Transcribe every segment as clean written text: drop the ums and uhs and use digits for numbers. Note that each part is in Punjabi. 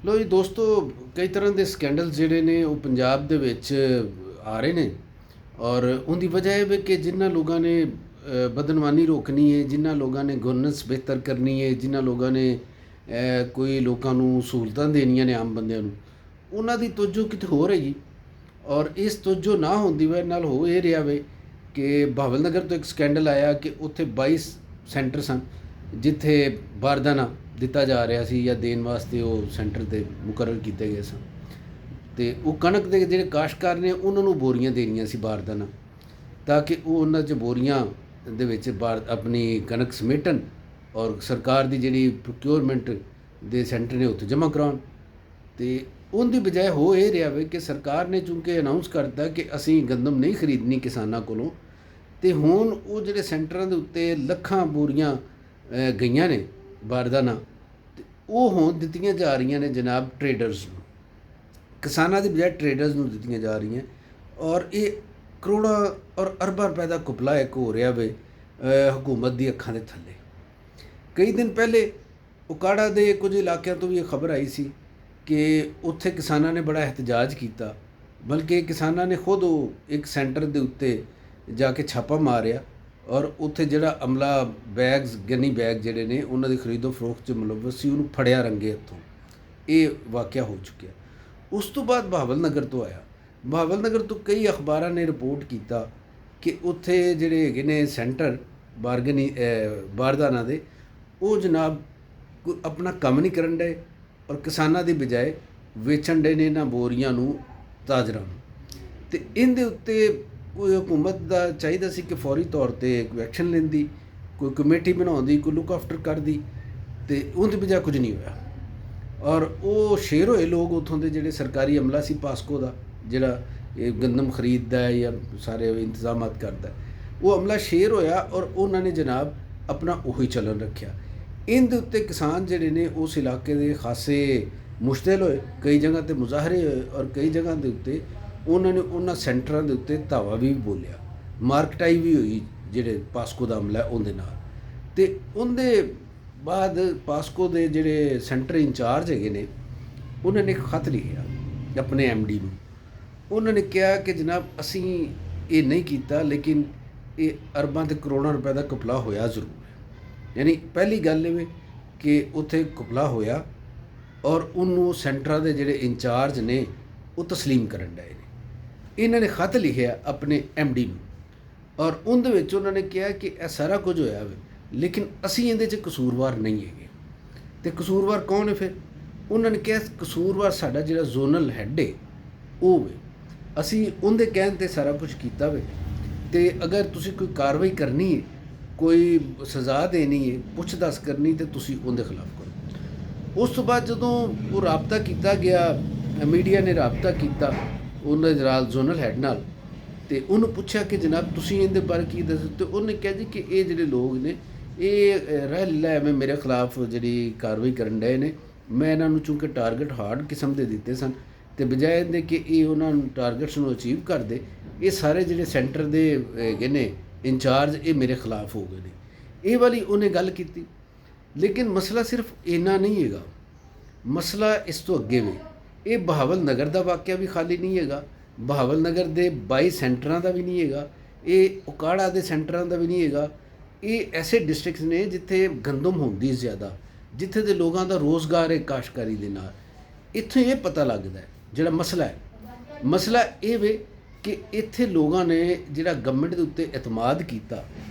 ਲੋ ਜੀ ਦੋਸਤੋ, ਕਈ ਤਰ੍ਹਾਂ ਦੇ ਸਕੈਂਡਲ ਜਿਹੜੇ ਨੇ ਉਹ ਪੰਜਾਬ ਦੇ ਵਿੱਚ ਆ ਰਹੇ ਨੇ। ਔਰ ਉਹਦੀ ਵਜ੍ਹਾ ਇਹ ਵੀ ਕਿ ਜਿਨ੍ਹਾਂ ਲੋਕਾਂ ਨੇ ਬਦਨਵਾਨੀ ਰੋਕਣੀ ਹੈ, ਜਿਨ੍ਹਾਂ ਲੋਕਾਂ ਨੇ ਗਵਰਨੈਂਸ ਬਿਹਤਰ ਕਰਨੀ ਹੈ, ਜਿਨ੍ਹਾਂ ਲੋਕਾਂ ਨੇ ਕੋਈ ਲੋਕਾਂ ਨੂੰ ਸਹੂਲਤਾਂ ਦੇਣੀਆਂ ਨੇ ਆਮ ਬੰਦਿਆਂ ਨੂੰ, ਉਹਨਾਂ ਦੀ ਤੋਜੋ ਕਿਤੇ ਹੋਰ ਹੈਗੀ। ਔਰ ਇਸ ਤੋਜੋ ਨਾ ਹੋਣ ਦੀ ਵਜ੍ਹਾ ਨਾਲ ਹੋ ਇਹ ਰਿਹਾ ਵੇ ਕਿ ਬਹਾਵਲ ਨਗਰ ਤੋਂ ਇੱਕ ਸਕੈਂਡਲ ਆਇਆ ਕਿ ਉੱਥੇ 22 ਸੈਂਟਰ ਸਨ ਜਿੱਥੇ ਬਾਰਦਾਨਾ ਦਿੱਤਾ ਜਾ ਰਿਹਾ ਸੀ ਜਾਂ ਦੇਣ ਵਾਸਤੇ ਉਹ ਸੈਂਟਰ 'ਤੇ ਮੁਕਰਰ ਕੀਤੇ ਗਏ ਸਨ। ਅਤੇ ਉਹ ਕਣਕ ਦੇ ਜਿਹੜੇ ਕਾਸ਼ਤਕਾਰ ਨੇ ਉਹਨਾਂ ਨੂੰ ਬੋਰੀਆਂ ਦੇਣੀਆਂ ਸੀ ਬਾਰਦਾਨਾ, ਤਾਂ ਕਿ ਉਹ ਉਹਨਾਂ 'ਚ ਬੋਰੀਆਂ ਦੇ ਵਿੱਚ ਆਪਣੀ ਕਣਕ ਸਮੇਟਣ ਔਰ ਸਰਕਾਰ ਦੀ ਜਿਹੜੀ ਪ੍ਰੋਕਿਓਰਮੈਂਟ ਦੇ ਸੈਂਟਰ ਨੇ ਉੱਥੇ ਜਮ੍ਹਾਂ ਕਰਾਉਣ। ਅਤੇ ਉਹਦੀ ਬਜਾਏ ਹੋ ਇਹ ਰਿਹਾ ਵੇ ਕਿ ਸਰਕਾਰ ਨੇ ਚੂੰਕਿ ਅਨਾਊਂਸ ਕਰਤਾ ਕਿ ਅਸੀਂ ਗੰਦਮ ਨਹੀਂ ਖਰੀਦਣੀ ਕਿਸਾਨਾਂ ਕੋਲੋਂ, ਅਤੇ ਹੁਣ ਉਹ ਜਿਹੜੇ ਸੈਂਟਰਾਂ ਦੇ ਉੱਤੇ ਲੱਖਾਂ ਬੋਰੀਆਂ ਗਈਆਂ ਨੇ ਬਾਰਦਾਨਾ, ਅਤੇ ਉਹ ਹੁਣ ਦਿੱਤੀਆਂ ਜਾ ਰਹੀਆਂ ਨੇ ਜਨਾਬ ਟਰੇਡਰਸ ਨੂੰ। ਕਿਸਾਨਾਂ ਦੀ ਬਜਾਏ ਟਰੇਡਰਸ ਨੂੰ ਦਿੱਤੀਆਂ ਜਾ ਰਹੀਆਂ। ਔਰ ਇਹ ਕਰੋੜਾਂ ਔਰ ਅਰਬਾਂ ਰੁਪਏ ਦਾ ਘੁਪਲਾ ਇੱਕ ਹੋ ਰਿਹਾ ਵੇ ਹਕੂਮਤ ਦੀ ਅੱਖਾਂ ਦੇ ਥੱਲੇ। ਕਈ ਦਿਨ ਪਹਿਲੇ ਉਕਾੜਾ ਦੇ ਕੁਝ ਇਲਾਕਿਆਂ ਤੋਂ ਵੀ ਇਹ ਖਬਰ ਆਈ ਸੀ ਕਿ ਉੱਥੇ ਕਿਸਾਨਾਂ ਨੇ ਬੜਾ ਇਹਤਜਾਜ ਕੀਤਾ, ਬਲਕਿ ਕਿਸਾਨਾਂ ਨੇ ਖੁਦ ਉਹ ਇੱਕ ਸੈਂਟਰ ਦੇ ਉੱਤੇ ਜਾ ਕੇ ਛਾਪਾ ਮਾਰਿਆ ਔਰ ਉੱਥੇ ਜਿਹੜਾ ਅਮਲਾ ਬੈਗਸ ਗੰਨੀ ਬੈਗ ਜਿਹੜੇ ਨੇ ਉਹਨਾਂ ਦੀ ਖਰੀਦੋ ਫਰੋਖਤ 'ਚ ਮੁਲਵਸ ਸੀ ਉਹਨੂੰ ਫੜਿਆ ਰੰਗੇ ਹੱਥੋਂ। ਇਹ ਵਾਕਿਆ ਹੋ ਚੁੱਕਿਆ। ਉਸ ਤੋਂ ਬਾਅਦ ਬਹਾਵਲ ਨਗਰ ਤੋਂ ਆਇਆ। ਬਹਾਵਲ ਨਗਰ ਤੋਂ ਕਈ ਅਖਬਾਰਾਂ ਨੇ ਰਿਪੋਰਟ ਕੀਤਾ ਕਿ ਉੱਥੇ ਜਿਹੜੇ ਹੈਗੇ ਨੇ ਸੈਂਟਰ ਬਾਰਦਾਨਾ ਦੇ, ਉਹ ਜਨਾਬ ਕੋਈ ਆਪਣਾ ਕੰਮ ਨਹੀਂ ਕਰਨ ਡਏ ਔਰ ਕਿਸਾਨਾਂ ਦੀ ਬਜਾਏ ਵੇਚਣ ਡੇ ਨੇ ਇਹਨਾਂ ਬੋਰੀਆਂ ਨੂੰ ਤਾਜਰਾਂ ਨੂੰ। ਅਤੇ ਇਹਦੇ ਉੱਤੇ ਕੋਈ ਹਕੂਮਤ ਦਾ ਚਾਹੀਦਾ ਸੀ ਕਿ ਫੌਰੀ ਤੌਰ 'ਤੇ ਕੋਈ ਐਕਸ਼ਨ ਲੈਂਦੀ, ਕੋਈ ਕਮੇਟੀ ਬਣਾਉਂਦੀ, ਕੋਈ ਲੁੱਕ ਆਫਟਰ ਕਰਦੀ, ਅਤੇ ਉਹਦੀ ਬਜਾਏ ਕੁਝ ਨਹੀਂ ਹੋਇਆ। ਔਰ ਉਹ ਸ਼ੇਰ ਹੋਏ ਲੋਕ ਉੱਥੋਂ ਦੇ ਜਿਹੜੇ ਸਰਕਾਰੀ ਅਮਲਾ ਸੀ ਪਾਸਕੋ ਦਾ, ਜਿਹੜਾ ਇਹ ਗੰਦਮ ਖਰੀਦਦਾ ਹੈ ਜਾਂ ਸਾਰੇ ਇੰਤਜ਼ਾਮਾਤ ਕਰਦਾ, ਉਹ ਅਮਲਾ ਸ਼ੇਰ ਹੋਇਆ ਔਰ ਉਹਨਾਂ ਨੇ ਜਨਾਬ ਆਪਣਾ ਉਹੀ ਚੱਲਣ ਰੱਖਿਆ। ਇਹਦੇ ਉੱਤੇ ਕਿਸਾਨ ਜਿਹੜੇ ਨੇ ਉਸ ਇਲਾਕੇ ਦੇ ਖਾਸੇ ਮੁਸ਼ਤਿਲ ਹੋਏ, ਕਈ ਜਗ੍ਹਾ 'ਤੇ ਮੁਜ਼ਾਹਰੇ ਹੋਏ ਔਰ ਕਈ ਜਗ੍ਹਾ ਦੇ ਉੱਤੇ ਉਹਨਾਂ ਨੇ ਉਹਨਾਂ ਸੈਂਟਰਾਂ ਦੇ ਉੱਤੇ ਧਾਵਾ ਵੀ ਬੋਲਿਆ, ਮਾਰਕਟਾਈ ਵੀ ਹੋਈ ਜਿਹੜੇ ਪਾਸਕੋ ਦਾ ਅਮਲਾ ਉਹਦੇ ਨਾਲ। ਅਤੇ ਉਹਦੇ ਬਾਅਦ ਪਾਸਕੋ ਦੇ ਜਿਹੜੇ ਸੈਂਟਰ ਇੰਚਾਰਜ ਹੈਗੇ ਨੇ, ਉਹਨਾਂ ਨੇ ਇੱਕ ਖਤ ਲਿਖਿਆ ਆਪਣੇ MD ਨੂੰ। ਉਹਨਾਂ ਨੇ ਕਿਹਾ ਕਿ ਜਨਾਬ ਅਸੀਂ ਇਹ ਨਹੀਂ ਕੀਤਾ, ਲੇਕਿਨ ਇਹ ਅਰਬਾਂ ਅਤੇ ਕਰੋੜਾਂ ਰੁਪਏ ਦਾ ਘਪਲਾ ਹੋਇਆ ਜ਼ਰੂਰ ਹੈ। ਯਾਨੀ ਪਹਿਲੀ ਗੱਲ ਇਹ ਕਿ ਉੱਥੇ ਘਪਲਾ ਹੋਇਆ ਔਰ ਉਹਨੂੰ ਸੈਂਟਰਾਂ ਦੇ ਜਿਹੜੇ ਇੰਚਾਰਜ ਨੇ ਉਹ ਤਸਲੀਮ ਕਰਨ ਡਏ ਨੇ। ਇਹਨਾਂ ਨੇ ਖਤ ਲਿਖਿਆ ਆਪਣੇ MD ਨੂੰ ਔਰ ਉਹਦੇ ਵਿੱਚ ਉਹਨਾਂ ਨੇ ਕਿਹਾ ਕਿ ਇਹ ਸਾਰਾ ਕੁਝ ਹੋਇਆ ਵੇ, ਲੇਕਿਨ ਅਸੀਂ ਇਹਦੇ 'ਚ ਕਸੂਰਵਾਰ ਨਹੀਂ ਹੈਗੇ। ਅਤੇ ਕਸੂਰਵਾਰ ਕੌਣ ਹੈ ਫਿਰ? ਉਹਨਾਂ ਨੇ ਕਿਹਾ ਕਸੂਰਵਾਰ ਸਾਡਾ ਜਿਹੜਾ ਜ਼ੋਨਲ ਹੈੱਡ ਹੈ ਉਹ ਵੇ, ਅਸੀਂ ਉਹਦੇ ਕਹਿਣ 'ਤੇ ਸਾਰਾ ਕੁਝ ਕੀਤਾ ਵੇ, ਅਤੇ ਅਗਰ ਤੁਸੀਂ ਕੋਈ ਕਾਰਵਾਈ ਕਰਨੀ ਹੈ, ਕੋਈ ਸਜ਼ਾ ਦੇਣੀ ਹੈ, ਪੁੱਛ ਦੱਸ ਕਰਨੀ, ਤਾਂ ਤੁਸੀਂ ਉਹਦੇ ਖਿਲਾਫ ਕਰੋ। ਉਸ ਤੋਂ ਬਾਅਦ ਜਦੋਂ ਉਹ ਰਾਬਤਾ ਕੀਤਾ ਗਿਆ, ਮੀਡੀਆ ਨੇ ਰਾਬਤਾ ਕੀਤਾ ਉਹਨਾਂ ਦੇ ਨਾਲ ਜ਼ੋਨਲ ਹੈੱਡ ਨਾਲ, ਅਤੇ ਉਹਨੂੰ ਪੁੱਛਿਆ ਕਿ ਜਨਾਬ ਤੁਸੀਂ ਇਹਦੇ ਬਾਰੇ ਕੀ ਦੱਸੋ? ਅਤੇ ਉਹਨੇ ਕਿਹਾ ਜੀ ਕਿ ਇਹ ਜਿਹੜੇ ਲੋਕ ਨੇ ਇਹ ਰਹਿ ਲੀਲਾ ਐਵੇਂ ਮੇਰੇ ਖਿਲਾਫ ਜਿਹੜੀ ਕਾਰਵਾਈ ਕਰਨ ਡਏ ਨੇ, ਮੈਂ ਇਹਨਾਂ ਨੂੰ ਚੂੰਕਿ ਟਾਰਗੇਟ ਹਾਰਡ ਕਿਸਮ ਦੇ ਦਿੱਤੇ ਸਨ, ਅਤੇ ਬਜਾਏ ਇਹਦੇ ਕਿ ਇਹ ਉਹਨਾਂ ਨੂੰ ਟਾਰਗੇਟਸ ਨੂੰ ਅਚੀਵ ਕਰਦੇ, ਇਹ ਸਾਰੇ ਜਿਹੜੇ ਸੈਂਟਰ ਦੇ ਹੈਗੇ ਨੇ ਇੰਚਾਰਜ ਇਹ ਮੇਰੇ ਖਿਲਾਫ ਹੋ ਗਏ ਨੇ। ਇਹ ਵਾਲੀ ਉਹਨੇ ਗੱਲ ਕੀਤੀ। ਲੇਕਿਨ ਮਸਲਾ ਸਿਰਫ ਇੰਨਾ ਨਹੀਂ ਹੈਗਾ, ਮਸਲਾ ਇਸ ਤੋਂ ਅੱਗੇ ਵੀ। ਇਹ ਬਹਾਵਲ ਨਗਰ ਦਾ ਵਾਕਿਆ ਵੀ ਖਾਲੀ ਨਹੀਂ ਹੈਗਾ, ਬਹਾਵਲ ਨਗਰ ਦੇ 22 ਸੈਂਟਰਾਂ ਦਾ ਵੀ ਨਹੀਂ ਹੈਗਾ, ਇਹ ਉਕਾੜਾ ਦੇ ਸੈਂਟਰਾਂ ਦਾ ਵੀ ਨਹੀਂ ਹੈਗਾ। ਇਹ ਐਸੇ ਡਿਸਟ੍ਰਿਕਟਸ ਨੇ ਜਿੱਥੇ ਗੰਦਮ ਹੁੰਦੀ ਜ਼ਿਆਦਾ, ਜਿੱਥੇ ਦੇ ਲੋਕਾਂ ਦਾ ਰੋਜ਼ਗਾਰ ਹੈ ਕਾਸ਼ਤਕਾਰੀ ਦੇ ਨਾਲ। ਇੱਥੇ ਇਹ ਪਤਾ ਲੱਗਦਾ ਜਿਹੜਾ ਮਸਲਾ ਹੈ, ਮਸਲਾ ਇਹ ਵੇ ਕਿ ਇੱਥੇ ਲੋਕਾਂ ਨੇ ਜਿਹੜਾ ਗਵਰਨਮੈਂਟ ਦੇ ਉੱਤੇ ਇਤਮਾਦ ਕੀਤਾ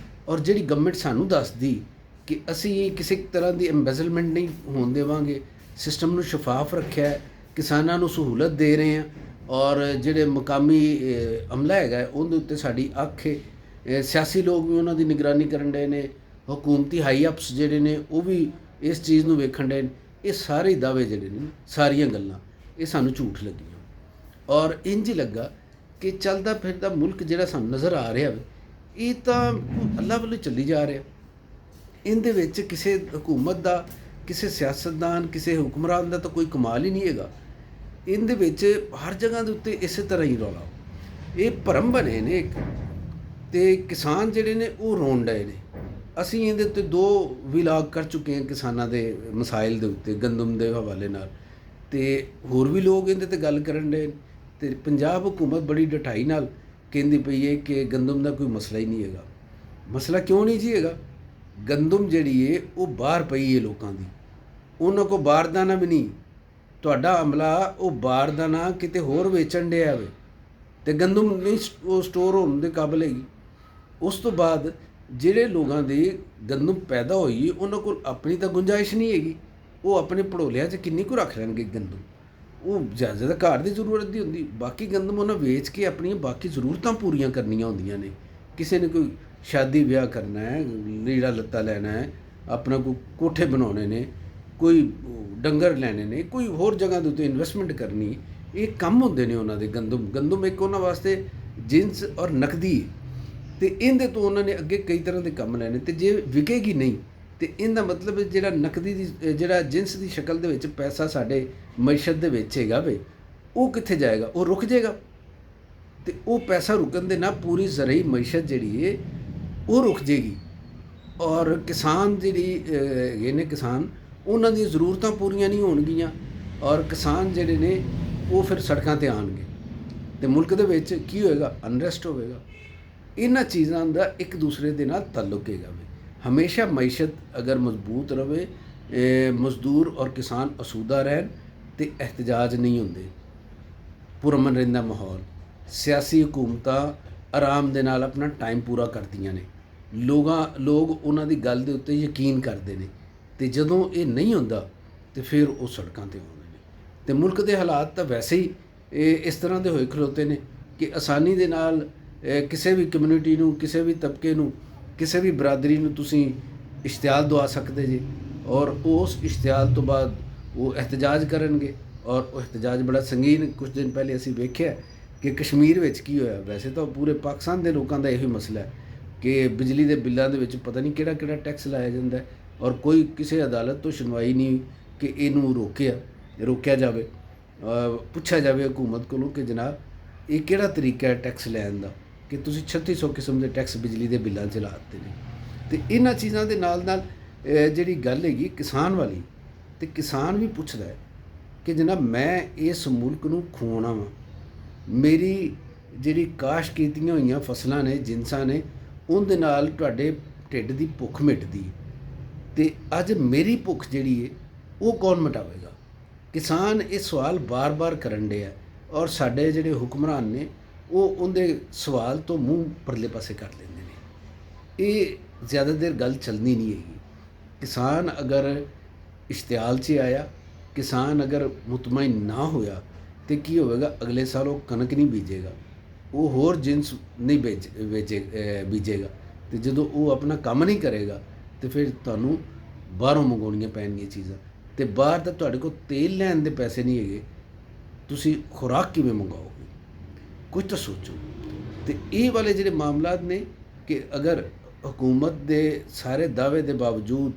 ਔਰ ਜਿਹੜੀ ਗਵਰਨਮੈਂਟ ਸਾਨੂੰ ਦੱਸਦੀ ਕਿ ਅਸੀਂ ਕਿਸੇ ਤਰ੍ਹਾਂ ਦੀ ਐਮਬੈਜ਼ਲਮੈਂਟ ਨਹੀਂ ਹੋਣ ਦੇਵਾਂਗੇ, ਸਿਸਟਮ ਨੂੰ ਸ਼ਫਾਫ ਰੱਖਿਆ ਹੈ, ਕਿਸਾਨਾਂ ਨੂੰ ਸਹੂਲਤ ਦੇ ਰਹੇ ਹਾਂ, ਔਰ ਜਿਹੜੇ ਮੁਕਾਮੀ ਅਮਲਾ ਹੈਗਾ ਉਹਦੇ ਉੱਤੇ ਸਾਡੀ ਅੱਖ ਹੈ, ਸਿਆਸੀ ਲੋਕ ਵੀ ਉਹਨਾਂ ਦੀ ਨਿਗਰਾਨੀ ਕਰਨ ਡਏ ਨੇ, ਹਕੂਮਤੀ ਹਾਈ ਅਪਸ ਜਿਹੜੇ ਨੇ ਉਹ ਵੀ ਇਸ ਚੀਜ਼ ਨੂੰ ਵੇਖਣ ਡਏ ਨੇ। ਇਹ ਸਾਰੇ ਦਾਅਵੇ ਜਿਹੜੇ ਨੇ, ਸਾਰੀਆਂ ਗੱਲਾਂ ਇਹ ਸਾਨੂੰ ਝੂਠ ਲੱਗੀਆਂ ਔਰ ਇੰਝ ਹੀ ਲੱਗਾ ਕਿ ਚੱਲਦਾ ਫਿਰਦਾ ਮੁਲਕ ਜਿਹੜਾ ਸਾਨੂੰ ਨਜ਼ਰ ਆ ਰਿਹਾ ਵੇ, ਇਹ ਤਾਂ ਅੱਲਾ ਵੱਲੋਂ ਚੱਲੀ ਜਾ ਰਿਹਾ। ਇਹਦੇ ਵਿੱਚ ਕਿਸੇ ਹਕੂਮਤ ਦਾ, ਕਿਸੇ ਸਿਆਸਤਦਾਨ, ਕਿਸੇ ਹੁਕਮਰਾਨ ਦਾ ਤਾਂ ਕੋਈ ਕਮਾਲ ਹੀ ਨਹੀਂ ਹੈਗਾ। ਇਹਦੇ ਵਿੱਚ ਹਰ ਜਗ੍ਹਾ ਦੇ ਉੱਤੇ ਇਸੇ ਤਰ੍ਹਾਂ ਹੀ ਰੌਲਾ, ਇਹ ਭਰਮ ਬਣੇ ਨੇ ਇੱਕ, ਅਤੇ ਕਿਸਾਨ ਜਿਹੜੇ ਨੇ ਉਹ ਰੋਣ ਡਏ ਨੇ। ਅਸੀਂ ਇਹਦੇ ਉੱਤੇ 2 ਵਿਲਾਗ ਕਰ ਚੁੱਕੇ ਹਾਂ ਕਿਸਾਨਾਂ ਦੇ ਮਸਾਇਲ ਦੇ ਉੱਤੇ, ਗੰਦਮ ਦੇ ਹਵਾਲੇ ਨਾਲ। ਤੇ ਹੋਰ ਵੀ ਲੋਕ ਇਹਦੇ ਤੇ ਗੱਲ ਕਰਨ ਦੇ। ਤੇ ਪੰਜਾਬ ਹਕੂਮਤ ਬੜੀ ਡਠਾਈ ਨਾਲ ਕਹਿੰਦੀ ਪਈ ਹੈ ਕਿ ਗੰਦਮ ਦਾ ਕੋਈ ਮਸਲਾ ਹੀ ਨਹੀਂ ਹੈਗਾ। ਮਸਲਾ ਕਿਉਂ ਨਹੀਂ ਜੀ ਹੈਗਾ? ਗੰਦਮ ਜਿਹੜੀ ਹੈ ਉਹ ਬਾਹਰ ਪਈ ਹੈ ਲੋਕਾਂ ਦੀ, ਉਹਨਾਂ ਕੋਲ ਬਾਰਦਾਨਾ ਵੀ ਨਹੀਂ। ਤੁਹਾਡਾ ਅਮਲਾ ਉਹ ਬਾਰਦਾਨਾ ਕਿਤੇ ਹੋਰ ਵੇਚਣ ਡਿਆ ਵੇ ਤੇ ਗੰਦਮ ਨਹੀਂ ਉਹ ਸਟੋਰ ਹੋਣ ਦੇ ਕਾਬਲ ਹੈਗੀ। ਉਸ ਤੋਂ ਬਾਅਦ ਜਿਹੜੇ ਲੋਕਾਂ ਦੀ ਗੰਦਮ ਪੈਦਾ ਹੋਈ ਉਹਨਾਂ ਕੋਲ ਆਪਣੀ ਤਾਂ ਗੁੰਜਾਇਸ਼ ਨਹੀਂ ਹੈਗੀ, ਉਹ ਆਪਣੇ ਭੜੋਲਿਆਂ 'ਚ ਕਿੰਨੀ ਕੁ ਰੱਖ ਲੈਣਗੇ ਗੰਦਮ। ਉਹ ਜ਼ਿਆਦਾ ਘਰ ਦੀ ਜ਼ਰੂਰਤ ਦੀ ਹੁੰਦੀ, ਬਾਕੀ ਗੰਦਮ ਉਹਨਾਂ ਵੇਚ ਕੇ ਆਪਣੀਆਂ ਬਾਕੀ ਜ਼ਰੂਰਤਾਂ ਪੂਰੀਆਂ ਕਰਨੀਆਂ ਹੁੰਦੀਆਂ ਨੇ। ਕਿਸੇ ਨੇ ਕੋਈ ਸ਼ਾਦੀ ਵਿਆਹ ਕਰਨਾ ਹੈ, ਲੀੜਾ ਲੱਤਾ ਲੈਣਾ ਹੈ, ਆਪਣਾ ਕੋਈ ਕੋਠੇ ਬਣਾਉਣੇ ਨੇ, ਕੋਈ ਡੰਗਰ ਲੈਣੇ ਨੇ, ਕੋਈ ਹੋਰ ਜਗ੍ਹਾ ਦੇ ਉੱਤੇ ਇਨਵੈਸਟਮੈਂਟ ਕਰਨੀ, ਇਹ ਕੰਮ ਹੁੰਦੇ ਨੇ ਉਹਨਾਂ ਦੇ। ਗੰਦਮ ਇੱਕ ਉਹਨਾਂ ਵਾਸਤੇ ਜਿੰਸ ਔਰ ਨਕਦੀ, ਅਤੇ ਇਹਦੇ ਤੋਂ ਉਹਨਾਂ ਨੇ ਅੱਗੇ ਕਈ ਤਰ੍ਹਾਂ ਦੇ ਕੰਮ ਲੈਣੇ। ਅਤੇ ਜੇ ਵਿਕੇਗੀ ਨਹੀਂ ਅਤੇ ਇਹਦਾ ਮਤਲਬ ਜਿਹੜਾ ਨਕਦੀ ਦੀ ਜਿਹੜਾ ਜਿੰਸ ਦੀ ਸ਼ਕਲ ਦੇ ਵਿੱਚ ਪੈਸਾ ਸਾਡੇ ਮਈਸ਼ਤ ਦੇ ਵਿੱਚ ਹੈਗਾ ਵੇ, ਉਹ ਕਿੱਥੇ ਜਾਏਗਾ? ਉਹ ਰੁਕ ਜਾਏਗਾ। ਅਤੇ ਉਹ ਪੈਸਾ ਰੁਕਣ ਦੇ ਨਾਲ ਪੂਰੀ ਜ਼ਰਈ ਮਈਸ਼ਤ ਜਿਹੜੀ ਹੈ ਉਹ ਰੁਕ ਜਾਏਗੀ। ਔਰ ਕਿਸਾਨ ਜਿਹੜੀ ਹੈਗੇ ਨੇ, ਕਿਸਾਨ ਉਹਨਾਂ ਦੀਆਂ ਜ਼ਰੂਰਤਾਂ ਪੂਰੀਆਂ ਨਹੀਂ ਹੋਣਗੀਆਂ, ਔਰ ਕਿਸਾਨ ਜਿਹੜੇ ਨੇ ਉਹ ਫਿਰ ਸੜਕਾਂ 'ਤੇ ਆਉਣਗੇ ਅਤੇ ਮੁਲਕ ਦੇ ਵਿੱਚ ਕੀ ਹੋਏਗਾ? ਅਨਰੈਸਟ ਹੋਵੇਗਾ। ਇਹਨਾਂ ਚੀਜ਼ਾਂ ਦਾ ਇੱਕ ਦੂਸਰੇ ਦੇ ਨਾਲ ਤਾਲੁਕ ਹੈਗਾ ਵੇ। ਹਮੇਸ਼ਾ ਮਈਸ਼ਤ ਅਗਰ ਮਜ਼ਬੂਤ ਰਹੇ, ਮਜ਼ਦੂਰ ਔਰ ਕਿਸਾਨ ਅਸੂਦਾ ਰਹਿਣ ਅਤੇ ਇਹਤਜਾਜ ਨਹੀਂ ਹੁੰਦੇ, ਪੁਰਅਮਨ ਰਹਿੰਦਾ ਮਾਹੌਲ। ਸਿਆਸੀ ਹਕੂਮਤਾਂ ਆਰਾਮ ਦੇ ਨਾਲ ਆਪਣਾ ਟਾਈਮ ਪੂਰਾ ਕਰਦੀਆਂ ਨੇ, ਲੋਕ ਉਹਨਾਂ ਦੀ ਗੱਲ ਦੇ ਉੱਤੇ ਯਕੀਨ ਕਰਦੇ ਨੇ, ਅਤੇ ਜਦੋਂ ਇਹ ਨਹੀਂ ਹੁੰਦਾ ਤਾਂ ਫਿਰ ਉਹ ਸੜਕਾਂ 'ਤੇ ਆਉਂਦੇ ਨੇ। ਅਤੇ ਮੁਲਕ ਦੇ ਹਾਲਾਤ ਤਾਂ ਵੈਸੇ ਹੀ ਇਸ ਤਰ੍ਹਾਂ ਦੇ ਹੋਏ ਖਲੋਤੇ ਨੇ ਕਿ ਆਸਾਨੀ ਦੇ ਨਾਲ ਕਿਸੇ ਵੀ ਕਮਿਊਨਿਟੀ ਨੂੰ, ਕਿਸੇ ਵੀ ਤਬਕੇ ਨੂੰ, ਕਿਸੇ ਵੀ ਬਰਾਦਰੀ ਨੂੰ ਤੁਸੀਂ ਇਸ਼ਤਿਹਾਲ ਦਵਾ ਸਕਦੇ ਜੇ, ਔਰ ਉਸ ਇਸ਼ਤਿਹਾਲ ਤੋਂ ਬਾਅਦ ਉਹ ਇਹਤਜਾਜ ਕਰਨਗੇ। ਔਰ ਉਹ ਇਹਤਜਾਜ ਬੜਾ ਸੰਗੀਨ। ਕੁਝ ਦਿਨ ਪਹਿਲੇ ਅਸੀਂ ਵੇਖਿਆ ਕਿ ਕਸ਼ਮੀਰ ਵਿੱਚ ਕੀ ਹੋਇਆ। ਵੈਸੇ ਤਾਂ ਪੂਰੇ ਪਾਕਿਸਤਾਨ ਦੇ ਲੋਕਾਂ ਦਾ ਇਹੀ ਮਸਲਾ ਹੈ ਕਿ ਬਿਜਲੀ ਦੇ ਬਿੱਲਾਂ ਦੇ ਵਿੱਚ ਪਤਾ ਨਹੀਂ ਕਿਹੜਾ ਕਿਹੜਾ ਟੈਕਸ ਲਾਇਆ ਜਾਂਦਾ, ਔਰ ਕੋਈ ਕਿਸੇ ਅਦਾਲਤ ਤੋਂ ਸੁਣਵਾਈ ਨਹੀਂ ਕਿ ਇਹਨੂੰ ਰੋਕਿਆ ਜਾਵੇ। ਪੁੱਛਿਆ ਜਾਵੇ ਹਕੂਮਤ ਕੋਲੋਂ ਕਿ ਜਨਾਬ ਇਹ ਕਿਹੜਾ ਤਰੀਕਾ ਹੈ ਟੈਕਸ ਲੈਣ ਦਾ ਕਿ ਤੁਸੀਂ 3600 ਕਿਸਮ ਦੇ ਟੈਕਸ ਬਿਜਲੀ ਦੇ ਬਿੱਲਾਂ 'ਚ ਲਾ ਦਿੱਤੇ ਨੇ। ਅਤੇ ਇਹਨਾਂ ਚੀਜ਼ਾਂ ਦੇ ਨਾਲ ਨਾਲ ਜਿਹੜੀ ਗੱਲ ਹੈਗੀ ਕਿਸਾਨ ਵਾਲੀ, ਅਤੇ ਕਿਸਾਨ ਵੀ ਪੁੱਛਦਾ ਹੈ ਕਿ ਜਨਾਬ ਮੈਂ ਇਸ ਮੁਲਕ ਨੂੰ ਖਵਾਉਣਾ ਵਾ, ਮੇਰੀ ਜਿਹੜੀ ਕਾਸ਼ਤ ਕੀਤੀਆਂ ਹੋਈਆਂ ਫਸਲਾਂ ਨੇ, ਜਿਨਸਾਂ ਨੇ, ਉਹਦੇ ਨਾਲ ਤੁਹਾਡੇ ਢਿੱਡ ਦੀ ਭੁੱਖ ਮਿਟਦੀ, ਅਤੇ ਅੱਜ ਮੇਰੀ ਭੁੱਖ ਜਿਹੜੀ ਹੈ ਉਹ ਕੌਣ ਮਿਟਾਵੇਗਾ? ਕਿਸਾਨ ਇਹ ਸਵਾਲ ਬਾਰ-ਬਾਰ ਕਰਨ ਡਿਆ, ਔਰ ਸਾਡੇ ਜਿਹੜੇ ਹੁਕਮਰਾਨ ਨੇ ਉਹ ਉਹਦੇ ਸਵਾਲ ਤੋਂ ਮੂੰਹ ਪਰਲੇ ਪਾਸੇ ਕਰ ਲੈਂਦੇ ਨੇ। ਇਹ ਜ਼ਿਆਦਾ ਦੇਰ ਗੱਲ ਚੱਲਣੀ ਨਹੀਂ ਹੈਗੀ। ਕਿਸਾਨ ਅਗਰ ਇਸ਼ਤਿਹਾਲ 'ਚ ਆਇਆ, ਕਿਸਾਨ ਅਗਰ ਮੁਤਮਈਨ ਨਾ ਹੋਇਆ ਤਾਂ ਕੀ ਹੋਵੇਗਾ? ਅਗਲੇ ਸਾਲ ਉਹ ਕਣਕ ਨਹੀਂ ਬੀਜੇਗਾ, ਉਹ ਹੋਰ ਜਿੰਸ ਨਹੀਂ ਬੀਜੇਗਾ, ਅਤੇ ਜਦੋਂ ਉਹ ਆਪਣਾ ਕੰਮ ਨਹੀਂ ਕਰੇਗਾ ਤਾਂ ਫਿਰ ਤੁਹਾਨੂੰ ਬਾਹਰੋਂ ਮੰਗਵਾਉਣੀਆਂ ਪੈਣਗੀਆਂ ਚੀਜ਼ਾਂ, ਅਤੇ ਬਾਹਰ ਤਾਂ ਤੁਹਾਡੇ ਕੋਲ ਤੇਲ ਲੈਣ ਦੇ ਪੈਸੇ ਨਹੀਂ ਹੈਗੇ, ਤੁਸੀਂ ਖੁਰਾਕ ਕਿਵੇਂ ਮੰਗਵਾਓਗੇ? ਕੁਝ ਤਾਂ ਸੋਚੋ। ਅਤੇ ਇਹ ਵਾਲੇ ਜਿਹੜੇ ਮਾਮਲਾਤ ਨੇ ਕਿ ਅਗਰ ਹਕੂਮਤ ਦੇ ਸਾਰੇ ਦਾਅਵੇ ਦੇ ਬਾਵਜੂਦ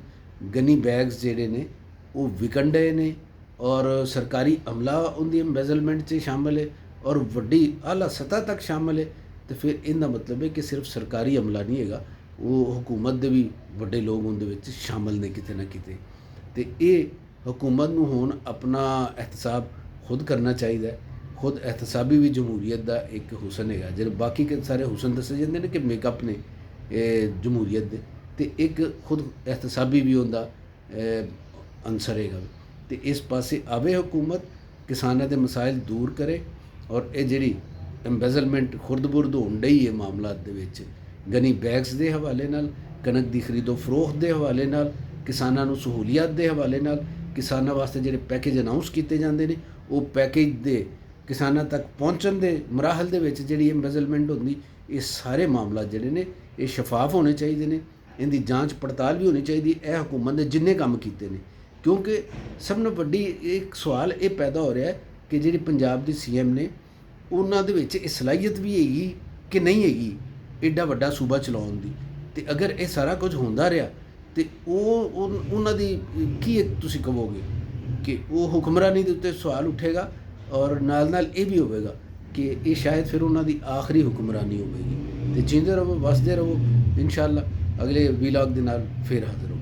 ਗਨੀ ਬੈਗਸ ਜਿਹੜੇ ਨੇ ਉਹ ਵਿਕਣ ਡਏ ਨੇ, ਔਰ ਸਰਕਾਰੀ ਅਮਲਾ ਉਹਦੀ ਐਮਬੈਜ਼ਲਮੈਂਟ 'ਚ ਸ਼ਾਮਲ ਹੈ, ਔਰ ਵੱਡੀ ਆਲਾ ਸਤਹ ਤੱਕ ਸ਼ਾਮਲ ਹੈ, ਅਤੇ ਫਿਰ ਇਹਦਾ ਮਤਲਬ ਹੈ ਕਿ ਸਿਰਫ ਸਰਕਾਰੀ ਅਮਲਾ ਨਹੀਂ ਹੈਗਾ, ਉਹ ਹਕੂਮਤ ਦੇ ਵੀ ਵੱਡੇ ਲੋਕ ਉਹਦੇ ਵਿੱਚ ਸ਼ਾਮਲ ਨੇ ਕਿਤੇ ਨਾ ਕਿਤੇ। ਅਤੇ ਇਹ ਹਕੂਮਤ ਨੂੰ ਹੁਣ ਆਪਣਾ ਇਹਤਸਾਬ ਖੁਦ ਕਰਨਾ ਚਾਹੀਦਾ ਹੈ। ਖੁਦ ਇਹਤਸਾਬੀ ਵੀ ਜਮਹੂਰੀਅਤ ਦਾ ਇੱਕ ਹੁਸਨ ਹੈਗਾ। ਜਿਹੜੇ ਬਾਕੀ ਸਾਰੇ ਹੁਸਨ ਦੱਸੇ ਜਾਂਦੇ ਨੇ ਕਿ ਮੇਕਅਪ ਨੇ ਇਹ ਜਮਹੂਰੀਅਤ ਦੇ, ਅਤੇ ਇੱਕ ਖੁਦ ਇਹਤਸਾਬੀ ਵੀ ਉਹਦਾ ਅੰਸਰ ਹੈਗਾ। ਅਤੇ ਇਸ ਪਾਸੇ ਆਵੇ ਹਕੂਮਤ, ਕਿਸਾਨਾਂ ਦੇ ਮਸਾਇਲ ਦੂਰ ਕਰੇ, ਔਰ ਇਹ ਜਿਹੜੀ ਐਮਬੈਜ਼ਲਮੈਂਟ ਖੁਰਦ-ਬੁਰਦ ਹੋਣ ਡਈ ਹੈ ਮਾਮਲਾਤ ਦੇ ਵਿੱਚ, ਗਨੀ ਬੈਗਸ ਦੇ ਹਵਾਲੇ ਨਾਲ, ਕਣਕ ਦੀ ਖਰੀਦੋ ਫਰੋਖਤ ਦੇ ਹਵਾਲੇ ਨਾਲ, ਕਿਸਾਨਾਂ ਨੂੰ ਸਹੂਲੀਅਤ ਦੇ ਹਵਾਲੇ ਨਾਲ, ਕਿਸਾਨਾਂ ਵਾਸਤੇ ਜਿਹੜੇ ਪੈਕੇਜ ਅਨਾਊਂਸ ਕੀਤੇ ਜਾਂਦੇ ਨੇ ਉਹ ਪੈਕੇਜ ਦੇ ਕਿਸਾਨਾਂ ਤੱਕ ਪਹੁੰਚਣ ਦੇ ਮਰਾਹਲ ਦੇ ਵਿੱਚ ਜਿਹੜੀ ਐਮਬੈਜ਼ਲਮੈਂਟ ਹੁੰਦੀ, ਇਹ ਸਾਰੇ ਮਾਮਲਾਤ ਜਿਹੜੇ ਨੇ ਇਹ ਸ਼ਫਾਫ ਹੋਣੇ ਚਾਹੀਦੇ ਨੇ। ਇਹਦੀ ਜਾਂਚ ਪੜਤਾਲ ਵੀ ਹੋਣੀ ਚਾਹੀਦੀ। ਇਹ ਹਕੂਮਤ ਨੇ ਜਿੰਨੇ ਕੰਮ ਕੀਤੇ ਨੇ, ਕਿਉਂਕਿ ਸਭ ਤੋਂ ਵੱਡੀ ਇੱਕ ਸਵਾਲ ਇਹ ਪੈਦਾ ਹੋ ਰਿਹਾ ਹੈ ਕਿ ਜਿਹੜੀ ਪੰਜਾਬ ਦੀ CM ਨੇ ਉਹਨਾਂ ਦੇ ਵਿੱਚ ਇਹ ਸਲਾਹੀਅਤ ਵੀ ਹੈਗੀ ਕਿ ਨਹੀਂ ਹੈਗੀ ਐਡਾ ਵੱਡਾ ਸੂਬਾ ਚਲਾਉਣ ਦੀ। ਅਤੇ ਅਗਰ ਇਹ ਸਾਰਾ ਕੁਝ ਹੁੰਦਾ ਰਿਹਾ ਅਤੇ ਉਹਨਾਂ ਦੀ ਕੀ ਤੁਸੀਂ ਕਹੋਗੇ ਕਿ ਉਹ ਹੁਕਮਰਾਨੀ ਦੇ ਉੱਤੇ ਸਵਾਲ ਉੱਠੇਗਾ, ਔਰ ਨਾਲ ਨਾਲ ਇਹ ਵੀ ਹੋਵੇਗਾ ਕਿ ਇਹ ਸ਼ਾਇਦ ਫਿਰ ਉਹਨਾਂ ਦੀ ਆਖਰੀ ਹੁਕਮਰਾਨੀ ਹੋਵੇਗੀ। ਅਤੇ ਜਿੰਦੇ ਰਹੋ, ਵਸਦੇ ਰਹੋ, ਇਨਸ਼ਾ ਅੱਲਾ ਅਗਲੇ ਵੀਲਾਗ ਦੇ ਨਾਲ ਫਿਰ ਹਾਜ਼ਰ ਹੋ।